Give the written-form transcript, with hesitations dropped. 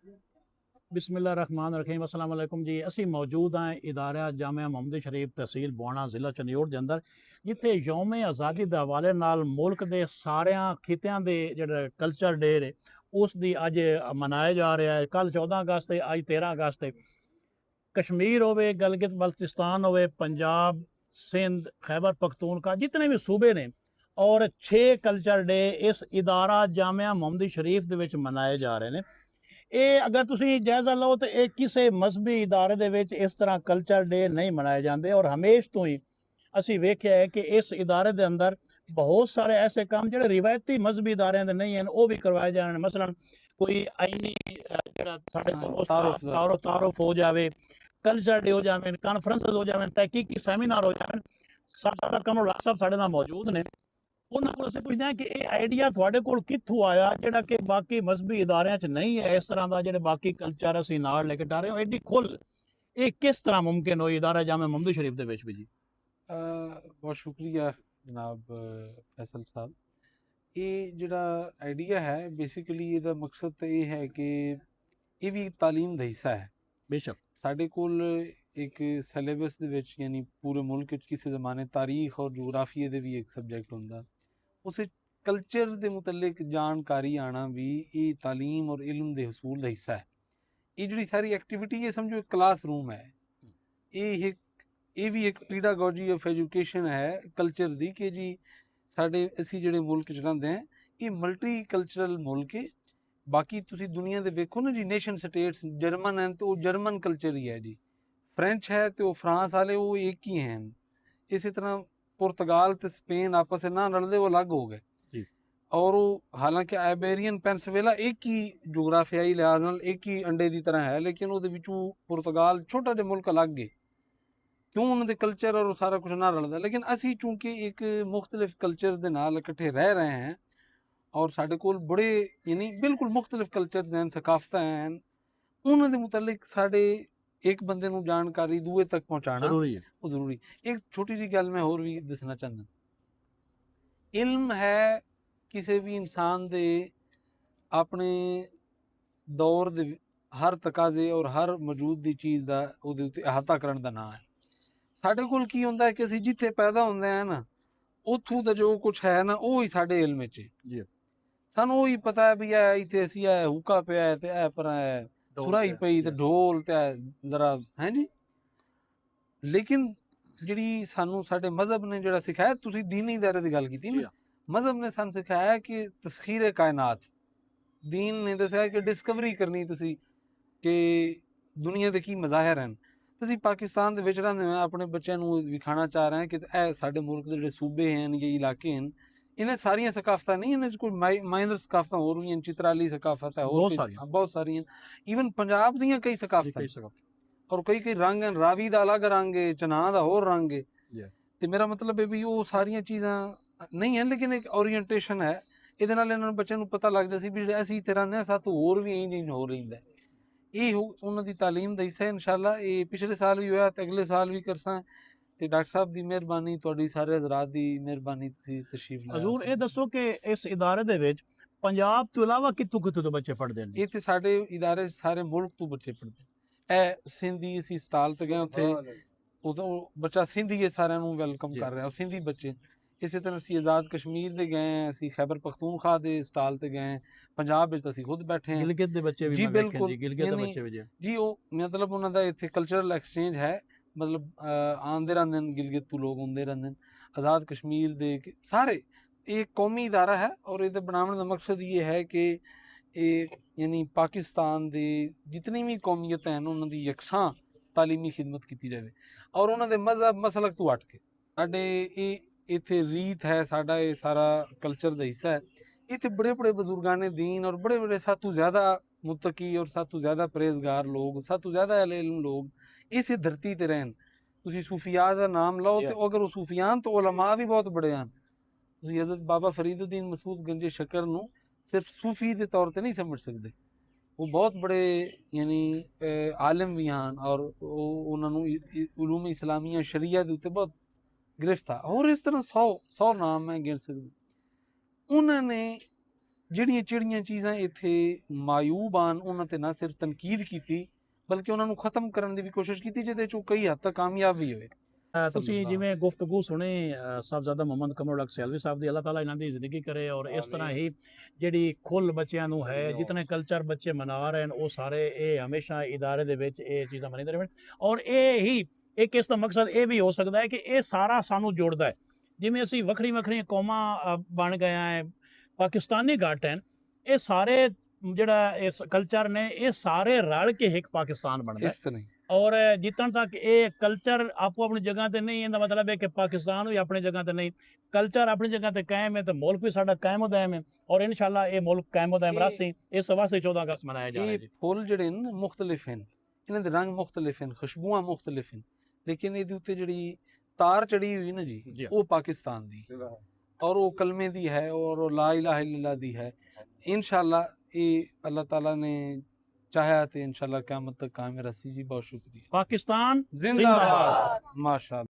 बिस्मिल्लाहिर्रहमानिर्रहीम अस्सलाम वालेकुम जी। असी मौजूद हैं इदारा जामिया मुहम्मद शरीफ तहसील बवाना ज़िला चंडियोड़ के अंदर, जिथे यौम आज़ादी के हवाले नाल मुल्क के सारे खित्यां के जो कल्चर डे है उसकी अज मनाया जा रहा है। कल 14 अगस्त है, अज 13 अगस्त है। कश्मीर होवे, गलगित बल्तिस्तान होवे, पंजाब, सिंध, खैबर पख्तूनख्वा, जितने भी सूबे ने, और 6 कल्चर डे इस इदारा जामिया मुहम्मद शरीफ दे विच मनाए जा रहे हैं। ये अगर तुसी जायज़ा लो तो ये किसी मजहबी इदारे दे विच इस तरह कल्चर डे नहीं मनाए जाते, और हमेश तो ही असी वेख्या है कि इस इदारे के अंदर बहुत सारे ऐसे काम जो रिवायती मजहबी इदारे नहीं हैं वो भी करवाए जा रहे हैं। मसलन कोई आईनी तारुफ हो जाए, कल्चर डे हो जाए, कानफ्रेंस हो जाए, तहकीकी सैमीनार हो जाए। साडा कमर लाख साहब साडे नाल मौजूद ने। उन्होंने को पुछते हैं कि ये आइडिया थोड़े को कित्थों आया जोड़ा कि बाकी मजहबी इदारियां च नहीं है इस तरह का जो बाकी कल्चर असी नाल लेके जा रहे हो एडी खुल, ये किस तरह मुमकिन हो इदारा जामे मुहम्मद शरीफ दे विच भी जी? बहुत शुक्रिया जनाब फैसल साहब। ये जोड़ा आइडिया है बेसिकली ਇਹਦਾ मकसद तो ये है कि ये भी तालीम का हिस्सा है। बेशक साढ़े कोल एक सिलेबस ਦੇ ਵਿੱਚ यानी पूरे मुल्क ਵਿੱਚ ਕਿਸੇ ਜ਼ਮਾਨੇ तारीख और जोग्राफिया ਦੇ भी एक सब्जैक्ट ਹੁੰਦਾ, उस कल्चर ਦੇ मुतलक जानकारी आना भी ये तालीम और इल्म ਦੇ हसूल ਦਾ हिस्सा है। ये ਜਿਹੜੀ सारी एक्टिविटी है समझो एक क्लास रूम है, ये भी एक पीडागोजी ऑफ एजुकेशन है कल्चर दी कि जी साढ़े असी ਜਿਹੜੇ मुल्क च रहंदे हैं ये मल्टी कल्चरल मुल्क है। बाकी तुसी दुनिया दे वेखो ना जी नेशन स्टेट्स जर्मन हैं तो वो जर्मन कल्चर ही है जी, फ्रेंच है तो फ्रांस वाले वो एक ही हैं। इसी तरह पुर्तगाल तो स्पेन आपस में ना लड़ते वो अलग हो गए। और वो हालांकि आइबेरियन पेंसिलवेला एक ही जोग्राफियाई लिहाज नाल एक ही अंडे की तरह है, लेकिन वो विचों पुर्तगाल छोटा जिहा मुल्क अलग है क्यों उन्होंने कल्चर और सारा कुछ ना रलता। लेकिन असी चूंकि एक मुख्तलिफ कल्चर्स के नाल इकट्ठे रह रहे हैं और साढ़े कोल बड़े यानी बिल्कुल मुख्तलिफ कल्चर्स हैं, सकाफत हैं, उन्होंने मुतलिक साढ़े एक बंदे नूं जानकारी दूए तक पहुँचाना जरूरी है। वो जरूरी। एक छोटी जी गल मैं होर भी दसना चाहना, इल्म है किसी भी इंसान दे अपने दौर दे हर तकाजे और हर मौजूद दी चीज़ का उहदे उत्ते अहाता करन दा नाम है। साढ़े कोल की हुंदा है कि असीं जिथे पैदा हुंदे हैं ना उत्थों दा जो कुछ है ना वो ही साढ़े इल्म विच है। सानू ही पता है भी है इतने असी है हुक्का पिया है ते है पर है सुराई पई ते ढोल ते जरा है जी। लेकिन जिहड़ी सानू साडे मजहब ने जिहड़ा सिखाया, तुसी दीनी दायरे दी गल कीती ना, मजहब ने सानू सिखाया कि तस्खीर कायनात, दीन ने दस्या कि डिस्कवरी करनी तुसी कि दुनिया दे की मज़ाहिर हैं। ਅਸੀਂ पाकिस्तान ਦੇ ਵਿੱਚ ਰਹਿੰਦੇ ਹਾਂ, ਆਪਣੇ ਬੱਚਿਆਂ ਨੂੰ ਵਿਖਾਣਾ ਚਾਹ ਰਹੇ ਹਾਂ ਕਿ ਇਹ ਸਾਡੇ ਮੁਲਕ ਦੇ ਜਿਹੜੇ ਸੂਬੇ ਹਨ ਜਾਂ ਇਲਾਕੇ ਹਨ इन्हें सारिया सकाफत नहीं, इन्हें कोई माइनर सकाफत हो रही हैं, चित्राली सकाफत है बहुत सारी हैं, ईवन पंजाब दी कई सकाफत और कई रंग हैं, रावी का अलग रंग है, चनाह का होर रंग है। तो मेरा मतलब है भी वो सारिया चीज़ां नहीं है, लेकिन एक ओरीएंटेशन है। ਇਹਦੇ ਨਾਲ ਇਹਨਾਂ ਨੂੰ ਬੱਚਿਆਂ ਨੂੰ ਪਤਾ ਲੱਗਦਾ ਸੀ ਵੀ ਅਸੀਂ ਇੱਥੇ ਰਹਿੰਦੇ ਹਾਂ ਸਾਥੋਂ ਹੋਰ ਵੀ ਇੰਜ ਹੋ ਰਹਿੰਦਾ। ਇਹ ਉਹਨਾਂ ਦੀ ਤਾਲੀਮ ਦਾ ਹਿੱਸਾ ਹੈ। ਇਨਸ਼ਾਅੱਲਾ ਇਹ ਪਿਛਲੇ ਸਾਲ ਵੀ ਹੋਇਆ ਤੇ ਅਗਲੇ ਸਾਲ ਵੀ ਕਰਸਾਂ। ਤੇ ਡਾਕਟਰ ਸਾਹਿਬ ਦੀ ਮਿਹਰਬਾਨੀ, ਤੁਹਾਡੀ ਸਾਰੇ ਹਜ਼ਰਾਤ ਦੀ ਮਿਹਰਬਾਨੀ, ਤੁਸੀਂ ਤਸ਼ਰੀਫ ਲਾਇਆ। ਹਜ਼ੂਰ ਇਹ ਦੱਸੋ ਕਿ ਇਸ ਇਦਾਰੇ ਦੇ ਵਿੱਚ ਪੰਜਾਬ ਤੋਂ ਇਲਾਵਾ ਕਿੱਥੋਂ ਕਿੱਥੋਂ ਤੋਂ ਬੱਚੇ ਪੜ੍ਹਦੇ ਨੇ? ਇੱਥੇ ਸਾਡੇ ਇਦਾਰੇ ਸਾਰੇ ਮੁਲਕ ਤੋਂ ਬੱਚੇ ਪੜ੍ਹਦੇ। ਇਹ ਸਿੰਧੀ ਅਸੀਂ ਸਟਾਲ ਤੇ ਗਏ ਉੱਥੇ, ਉਦੋਂ ਬੱਚਾ ਸਿੰਧੀ ਹੈ ਸਾਰਿਆਂ ਨੂੰ ਵੈਲਕਮ ਕਰ ਰਿਹਾ, ਸਿੰਧੀ ਬੱਚੇ। ਇਸੇ ਤਰ੍ਹਾਂ ਅਸੀਂ ਆਜ਼ਾਦ ਕਸ਼ਮੀਰ ਦੇ ਗਏ, ਅਸੀਂ ਖੈਬਰ ਪਖਤੂਨਖਵਾ ਦੇ ਸਟਾਲ ਤੇ ਗਏ, ਪੰਜਾਬ ਵਿੱਚ ਅਸੀਂ ਖੁਦ ਬੈਠੇ ਹਾਂ। ਗਿਲਗਿਤ ਦੇ ਬੱਚੇ ਵੀ ਜੀ ਬਿਲਕੁਲ, ਜੀ ਗਿਲਗਿਤ ਦੇ ਬੱਚੇ ਵੀ ਜੀ ਉਹ ਮਤਲਬ ਉਹਨਾਂ ਦਾ ਇੱਥੇ ਕਲਚਰਲ ਐਕਸਚੇਂਜ ਹੈ, मतलब आंदे रहते हैं गिलगित तो लोग आते रहते हैं। आज़ाद कश्मीर दे सारे एक कौमी इदारा है और ये बनाने का मकसद ये है कि यानी पाकिस्तान दे जितनी भी कौमीयत हैं उन्होंने यकसां तालीमी खिदमत की जाए और उन्होंने मजहब मसलक तो हट के साढ़े इत्थे रीत है, साढ़ा ये सारा कल्चर का हिस्सा है। इत्थे बड़े बड़े बुजुर्गान दीन और बड़े बड़े सातों ज़्यादा मुत्तकी और सातों ज़्यादा परहेजगार लोग, सातों ज़्यादा अहले इल्म लोग इस धरती ते रहन। तुसी सूफिया का नाम लो तो अगर वो सूफियान तो उलमा भी बहुत बड़े हैं। तुसी हज़रत बाबा फरीदुद्दीन मसूद गंजे शक्कर नूं सिर्फ सूफी के तौर पर नहीं समझ सकते, वो बहुत बड़े यानी आलिम भी हैं और उन्होंने उलूम इस्लामिया शरीया के उत्ते बहुत गिरफ्त था और इस तरह 100 नाम मैं गिन सकती। उन्होंने ਜਿਹੜੀਆਂ ਚੀਜ਼ਾਂ ਇੱਥੇ ਮਾਯੂਬ ਆਨ ਉਹਨਾਂ ਤੇ ਨਾ ਸਿਰਫ ਤਨਕੀਦ ਕੀਤੀ ਬਲਕਿ ਉਹਨਾਂ ਨੂੰ ਖਤਮ ਕਰਨ ਦੀ ਵੀ ਕੋਸ਼ਿਸ਼ ਕੀਤੀ, ਜਿਹਦੇ ਚੋਂ ਕਈ ਹੱਦ ਤੱਕ ਕਾਮਯਾਬ ਵੀ ਹੋਏ। ਤੁਸੀਂ ਜਿਵੇਂ ਗੁਫ਼ਤਗੂ ਸੁਣੀ ਸਾਹਿਬਜ਼ਾਦਾ ਮੁਹੰਮਦ ਕਮਰ ਉਲ ਹਕ ਸਿਆਲਵੀ ਸਾਹਿਬ ਦੀ, ਅੱਲਾਹ ਤਾਲਾ ਇਹਨਾਂ ਦੀ ਜ਼ਿੰਦਗੀ ਕਰੇ, ਔਰ ਇਸ ਤਰ੍ਹਾਂ ਹੀ ਜਿਹੜੀ ਖੁੱਲ ਬੱਚਿਆਂ ਨੂੰ ਹੈ, ਜਿਤਨੇ ਕਲਚਰ ਬੱਚੇ ਮਨਾ ਰਹੇ ਨੇ ਉਹ ਸਾਰੇ ਇਹ ਹਮੇਸ਼ਾ ਇਦਾਰੇ ਦੇ ਵਿੱਚ ਇਹ ਚੀਜ਼ਾਂ ਮਨਾਉਂਦੇ ਰਹਿਣ। ਔਰ ਇਹ ਹੀ ਇੱਕ ਇਸ ਦਾ ਮਕਸਦ ਇਹ ਵੀ ਹੋ ਸਕਦਾ ਹੈ ਕਿ ਇਹ ਸਾਰਾ ਸਾਨੂੰ ਜੋੜਦਾ ਹੈ। ਜਿਵੇਂ ਅਸੀਂ ਵੱਖਰੀਆਂ ਕੌਮਾਂ ਬਣ ਗਏ ਹੈ, ਪਾਕਿਸਤਾਨੀ ਘੱਟ ਹਨ, ਇਹ ਸਾਰੇ ਜਿਹੜਾ ਇਸ ਕਲਚਰ ਨੇ ਇਹ ਸਾਰੇ ਰਲ ਕੇ ਇੱਕ ਪਾਕਿਸਤਾਨ ਬਣਦਾ ਇਸ ਤਰ੍ਹਾਂ ਔਰ ਜਿੱਤਣ ਤੱਕ ਇਹ ਕਲਚਰ ਆਪੋ ਆਪਣੀ ਜਗ੍ਹਾ ਤੇ ਨਹੀਂ, ਇਹਦਾ ਮਤਲਬ ਹੈ ਕਿ ਪਾਕਿਸਤਾਨ ਵੀ ਆਪਣੀ ਜਗ੍ਹਾ ਤੇ ਨਹੀਂ, ਕਲਚਰ ਆਪਣੀ ਜਗ੍ਹਾ ਤੇ ਕਾਇਮ ਹੈ ਤੇ ਮੁਲਕ ਵੀ ਸਾਡਾ ਕਾਇਮ ਦائم ਹੈ, ਔਰ ਇਨਸ਼ਾਅੱਲਾ ਇਹ ਮੁਲਕ ਕਾਇਮ ਦائم ਰਾਸੀ ਇਸ ਵਾਸਤੇ 14 ਅਗਸਤ ਮਨਾਇਆ ਜਾ ਰਿਹਾ ਹੈ। ਇਹ ਫੁੱਲ ਜਿਹੜੇ ਨੇ ਮੁਖਤਲਿਫ ਹਨ, ਇਹਨਾਂ ਦੇ ਰੰਗ ਮੁਖਤਲਿਫ ਹਨ, ਖੁਸ਼ਬੂਆਂ ਮੁਖਤਲਿਫ ਹਨ, ਲੇਕਿਨ ਇਹਦੇ ਉੱਤੇ ਜਿਹੜੀ ਤਾਰ ਚੜੀ ਹੋਈ ਨਾ ਜੀ ਉਹ ਪਾਕਿਸਤਾਨ ਦੀ ਔਰ ਉਹ ਕਲਮੇ ਦੀ ਹੈ ਔਰ ਉਹ ਲਾ ਇਲਾਹਾ ਇल्लल्लाह ਦੀ ਹੈ। इंशाअल्लाह ये अल्लाह ताला ने चाहा तो इंशाअल्लाह क़यामत तक कायम रसी जी। बहुत शुक्रिया। पाकिस्तान जिंदाबाद। माशाअल्लाह।